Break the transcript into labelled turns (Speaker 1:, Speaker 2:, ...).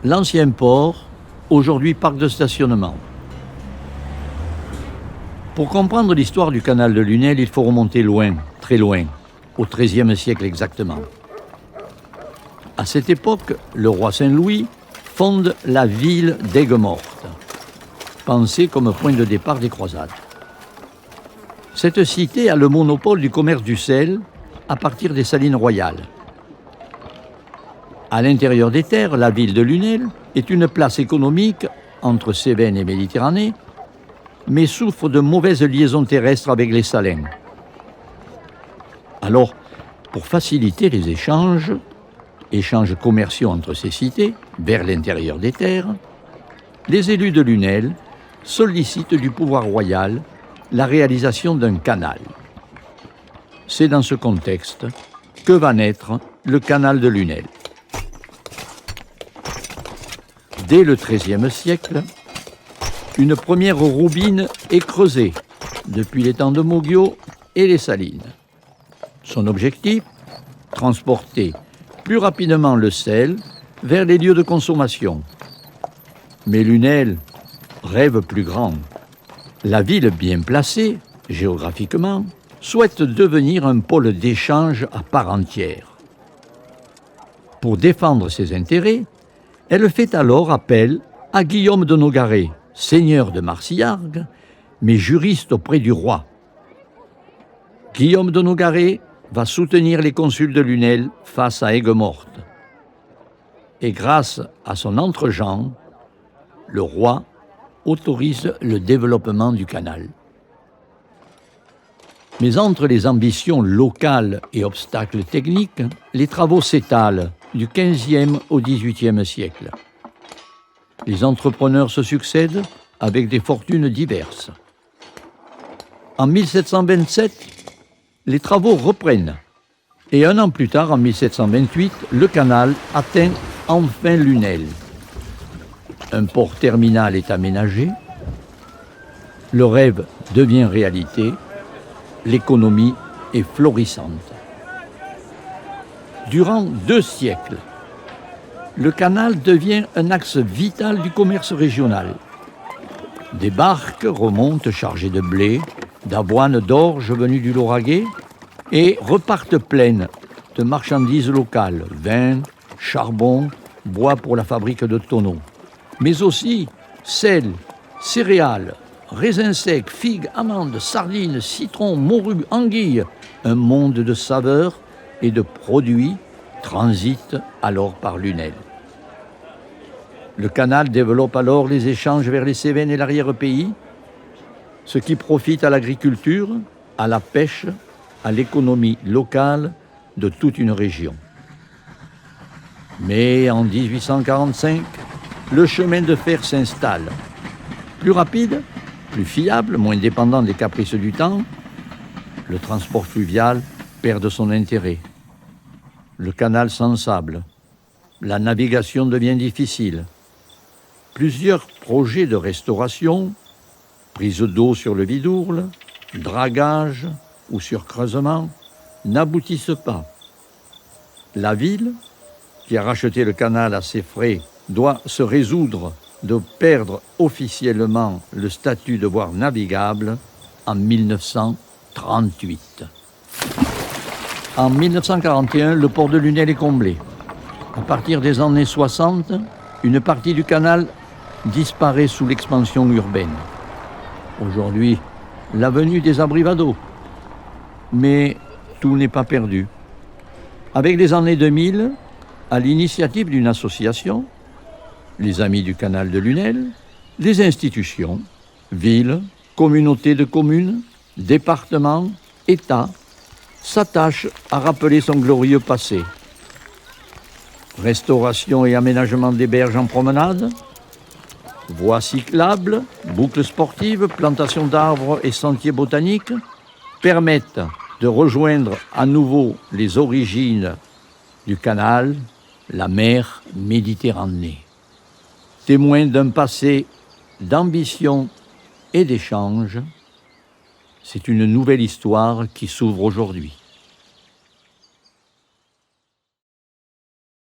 Speaker 1: L'ancien port, aujourd'hui parc de stationnement. Pour comprendre l'histoire du canal de Lunel, il faut remonter loin, très loin, au XIIIe siècle exactement. À cette époque, le roi Saint-Louis fonde la ville d'Aigues-Mortes, pensée comme point de départ des croisades. Cette cité a le monopole du commerce du sel à partir des salines royales. À l'intérieur des terres, la ville de Lunel est une place économique entre Cévennes et Méditerranée, mais souffre de mauvaises liaisons terrestres avec les Salins. Alors, pour faciliter les échanges commerciaux entre ces cités, vers l'intérieur des terres, les élus de Lunel sollicitent du pouvoir royal la réalisation d'un canal. C'est dans ce contexte que va naître le canal de Lunel. Dès le XIIIe siècle, une première roubine est creusée depuis les temps de Moggio et les Salines. Son objectif, transporter plus rapidement le sel vers les lieux de consommation. Mais Lunel rêve plus grand. La ville bien placée, géographiquement, souhaite devenir un pôle d'échange à part entière. Pour défendre ses intérêts, elle fait alors appel à Guillaume de Nogaret, seigneur de Marsillargues, mais juriste auprès du roi. Guillaume de Nogaret va soutenir les consuls de Lunel face à Aigues-Mortes. Et grâce à son entre-gens, le roi autorise le développement du canal. Mais entre les ambitions locales et obstacles techniques, les travaux s'étalent du XVe au XVIIIe siècle. Les entrepreneurs se succèdent avec des fortunes diverses. En 1727, les travaux reprennent. Et un an plus tard, en 1728, le canal atteint enfin Lunel. Un port terminal est aménagé. Le rêve devient réalité. L'économie est florissante. Durant 2 siècles, le canal devient un axe vital du commerce régional. Des barques remontent chargées de blé, d'avoine, d'orge venues du Lauragais et repartent pleines de marchandises locales, vin, charbon, bois pour la fabrique de tonneaux, mais aussi sel, céréales, raisins secs, figues, amandes, sardines, citrons, morues, anguilles. Un monde de saveurs et de produits transite alors par Lunel. Le canal développe alors les échanges vers les Cévennes et l'arrière-pays, ce qui profite à l'agriculture, à la pêche, à l'économie locale de toute une région. Mais en 1845, le chemin de fer s'installe. Plus rapide, plus fiable, moins dépendant des caprices du temps, le transport fluvial perd de son intérêt. Le canal s'ensable. La navigation devient difficile. Plusieurs projets de restauration, prise d'eau sur le Vidourle, dragage ou surcreusement, n'aboutissent pas. La ville, qui a racheté le canal à ses frais, doit se résoudre de perdre officiellement le statut de voie navigable en 1938. En 1941, le port de Lunel est comblé. À partir des années 60, une partie du canal disparaît sous l'expansion urbaine. Aujourd'hui, l'avenue des Abrivado. Mais tout n'est pas perdu. Avec les années 2000, à l'initiative d'une association, les Amis du canal de Lunel, des institutions, villes, communautés de communes, départements, États, s'attachent à rappeler son glorieux passé. Restauration et aménagement des berges en promenade, voies cyclables, boucles sportives, plantations d'arbres et sentiers botaniques permettent de rejoindre à nouveau les origines du canal, la mer Méditerranée. Témoin d'un passé d'ambition et d'échange, c'est une nouvelle histoire qui s'ouvre aujourd'hui.